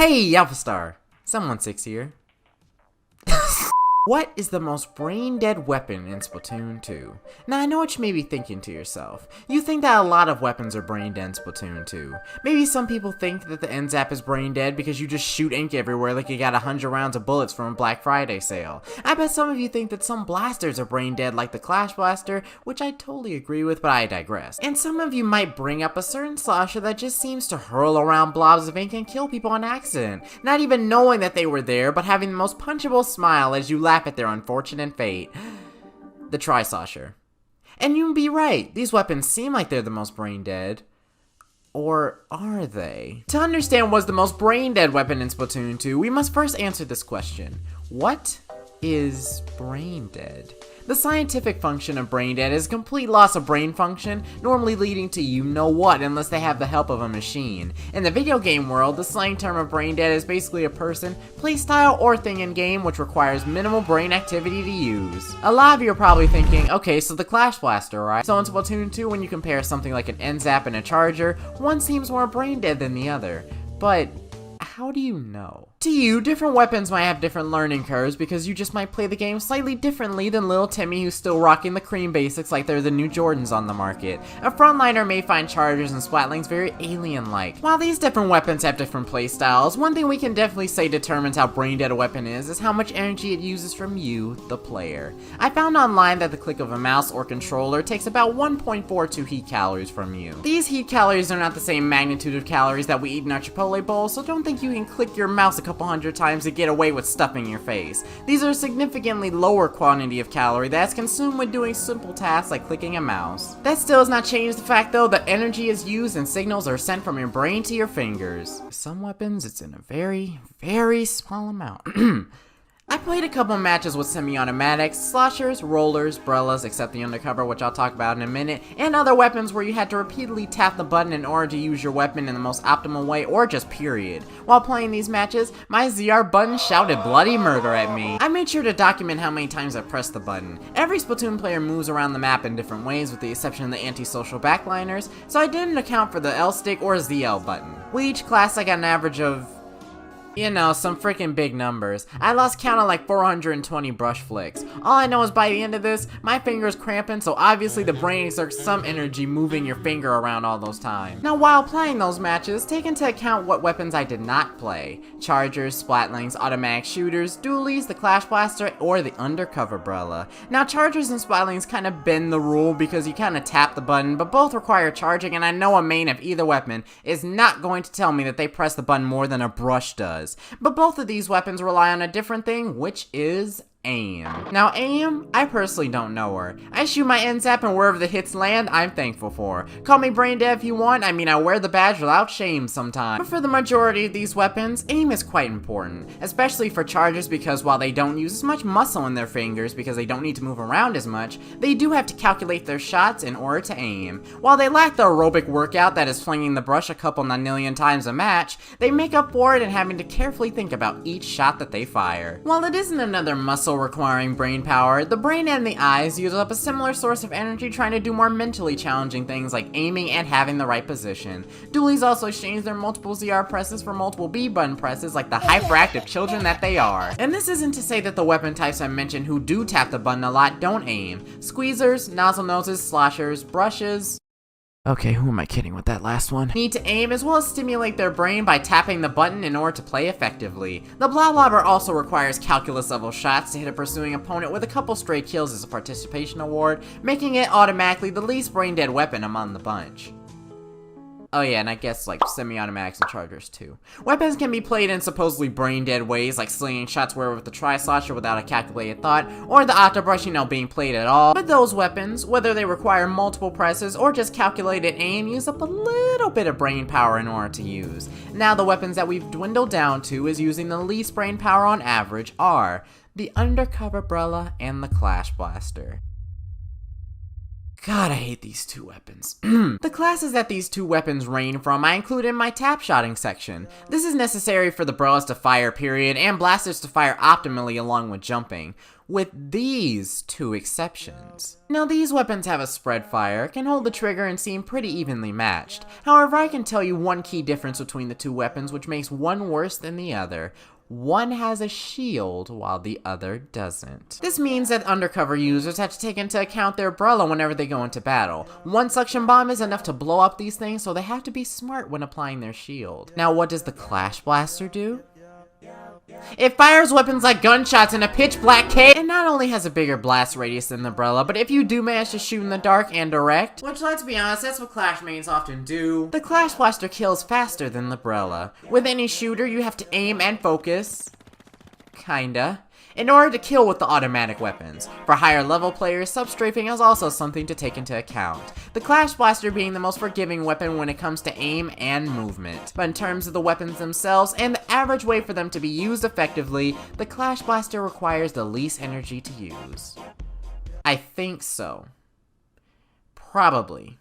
Hey, Alpha Star! Someone 6 here. What is the most brain-dead weapon in Splatoon 2? Now I know what you may be thinking to yourself. You think that a lot of weapons are brain-dead in Splatoon 2. Maybe some people think that the end zap is brain-dead because you just shoot ink everywhere like you got 100 rounds of bullets from a Black Friday sale. I bet some of you think that some blasters are brain-dead like the Clash Blaster, which I totally agree with, but I digress. And some of you might bring up a certain slosher that just seems to hurl around blobs of ink and kill people on accident, not even knowing that they were there, but having the most punchable smile as you laugh at their unfortunate fate. The tri-slosher. And you'd be right, these weapons seem like they're the most brain dead. Or are they? To understand what's the most brain dead weapon in Splatoon 2, we must first answer this question. What is brain dead? The scientific function of brain dead is complete loss of brain function, normally leading to you-know-what unless they have the help of a machine. In the video game world, the slang term of brain dead is basically a person, playstyle, or thing in-game which requires minimal brain activity to use. A lot of you are probably thinking, okay, so the Clash Blaster, right? So in Splatoon 2, when you compare something like an end zap and a charger, one seems more brain dead than the other. But how do you know? To you, different weapons might have different learning curves because you just might play the game slightly differently than little Timmy who's still rocking the cream basics like they're the new Jordans on the market. A frontliner may find chargers and splatlings very alien-like. While these different weapons have different playstyles, one thing we can definitely say determines how brain dead a weapon is how much energy it uses from you, the player. I found online that the click of a mouse or controller takes about 1.42 heat calories from you. These heat calories are not the same magnitude of calories that we eat in our Chipotle bowl, so don't think you can click your mouse a couple hundred times to get away with stuffing your face. These are a significantly lower quantity of calorie that's consumed when doing simple tasks like clicking a mouse. That still does not change the fact though that energy is used and signals are sent from your brain to your fingers. Some weapons it's in a very, very small amount. I played a couple matches with semi-automatics, sloshers, rollers, brellas, except the undercover, which I'll talk about in a minute, and other weapons where you had to repeatedly tap the button in order to use your weapon in the most optimal way, or just period. While playing these matches, my ZR button shouted bloody murder at me. I made sure to document how many times I pressed the button. Every Splatoon player moves around the map in different ways with the exception of the antisocial backliners, so I didn't account for the L stick or ZL button. With each class I got an average of, you know, some freaking big numbers. I lost count of like 420 brush flicks. All I know is by the end of this, my finger's cramping, so obviously the brain exerts some energy moving your finger around all those times. Now while playing those matches, take into account what weapons I did not play. Chargers, splatlings, automatic shooters, dualies, the Clash Blaster, or the undercover brella. Now chargers and splatlings kind of bend the rule because you kind of tap the button, but both require charging, and I know a main of either weapon is not going to tell me that they press the button more than a brush does. But both of these weapons rely on a different thing, which is aim. Now aim, I personally don't know her. I shoot my end zap and wherever the hits land, I'm thankful for. Call me brain dead if you want, I mean I wear the badge without shame sometimes. But for the majority of these weapons, aim is quite important. Especially for chargers because while they don't use as much muscle in their fingers because they don't need to move around as much, they do have to calculate their shots in order to aim. While they lack the aerobic workout that is flinging the brush a couple nonillion times a match, they make up for it in having to carefully think about each shot that they fire. While it isn't another muscle requiring brain power, the brain and the eyes use up a similar source of energy trying to do more mentally challenging things like aiming and having the right position. Dualies also exchange their multiple ZR presses for multiple B button presses like the hyperactive children that they are. And this isn't to say that the weapon types I mentioned who do tap the button a lot don't aim. Squeezers, nozzle noses, sloshers, brushes. Okay, who am I kidding with that last one? Need to aim as well as stimulate their brain by tapping the button in order to play effectively. The Bloblobber also requires calculus level shots to hit a pursuing opponent with a couple stray kills as a participation award, making it automatically the least brain dead weapon among the bunch. Oh yeah, and I guess like semi-automatics and chargers too. Weapons can be played in supposedly brain-dead ways, like slinging shots wherever with the tri-slosher without a calculated thought, or the octobrush, you know, being played at all. But those weapons, whether they require multiple presses or just calculated aim, use up a little bit of brain power in order to use. Now the weapons that we've dwindled down to is using the least brain power on average are the undercover brella and the Clash Blaster. God, I hate these two weapons. The classes that these two weapons reign from I include in my tap-shotting section. This is necessary for the umbrellas to fire period and blasters to fire optimally along with jumping, with these two exceptions. Now these weapons have a spread fire, can hold the trigger and seem pretty evenly matched. However, I can tell you one key difference between the two weapons which makes one worse than the other. One has a shield while the other doesn't. This means that undercover users have to take into account their umbrella whenever they go into battle. One suction bomb is enough to blow up these things, so they have to be smart when applying their shield. Now what does the Clash Blaster do? It fires weapons like gunshots in a pitch black cave. It not only has a bigger blast radius than the umbrella, but if you do manage to shoot in the dark and direct, which let's be honest, that's what Clash mains often do, the Clash Blaster kills faster than the umbrella. With any shooter, you have to aim and focus, kinda, in order to kill with the automatic weapons. For higher level players, sub-strafing is also something to take into account. The Clash Blaster being the most forgiving weapon when it comes to aim and movement. But in terms of the weapons themselves and the average way for them to be used effectively, the Clash Blaster requires the least energy to use. I think so. Probably.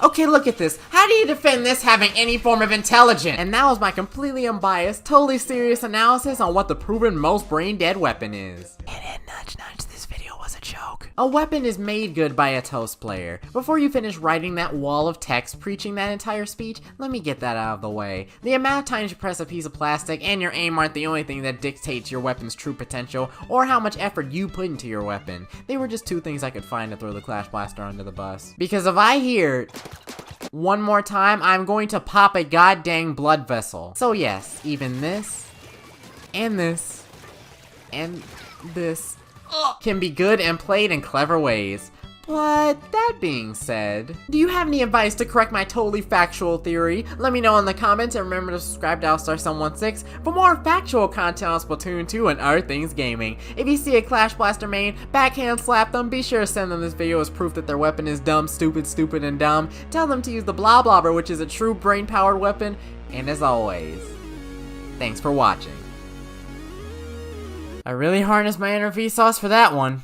Okay, look at this. How do you defend this having any form of intelligence? And that was my completely unbiased, totally serious analysis on what the proven most brain-dead weapon is. And nudge nudge, this video was a joke. A weapon is made good by a toast player. Before you finish writing that wall of text preaching that entire speech, let me get that out of the way. The amount of times you press a piece of plastic and your aim aren't the only thing that dictates your weapon's true potential or how much effort you put into your weapon. They were just two things I could find to throw the Clash Blaster under the bus. Because if I hear one more time, I'm going to pop a goddamn blood vessel. So yes, even this, and this, and this can be good and played in clever ways. But that being said, do you have any advice to correct my totally factual theory? Let me know in the comments, and remember to subscribe to Allstar716 for more factual content on Splatoon 2 and other things gaming. If you see a Clash Blaster main, backhand slap them, be sure to send them this video as proof that their weapon is dumb, stupid, and dumb. Tell them to use the blah blobber, which is a true brain-powered weapon. And as always, thanks for watching. I really harnessed my inner Vsauce for that one.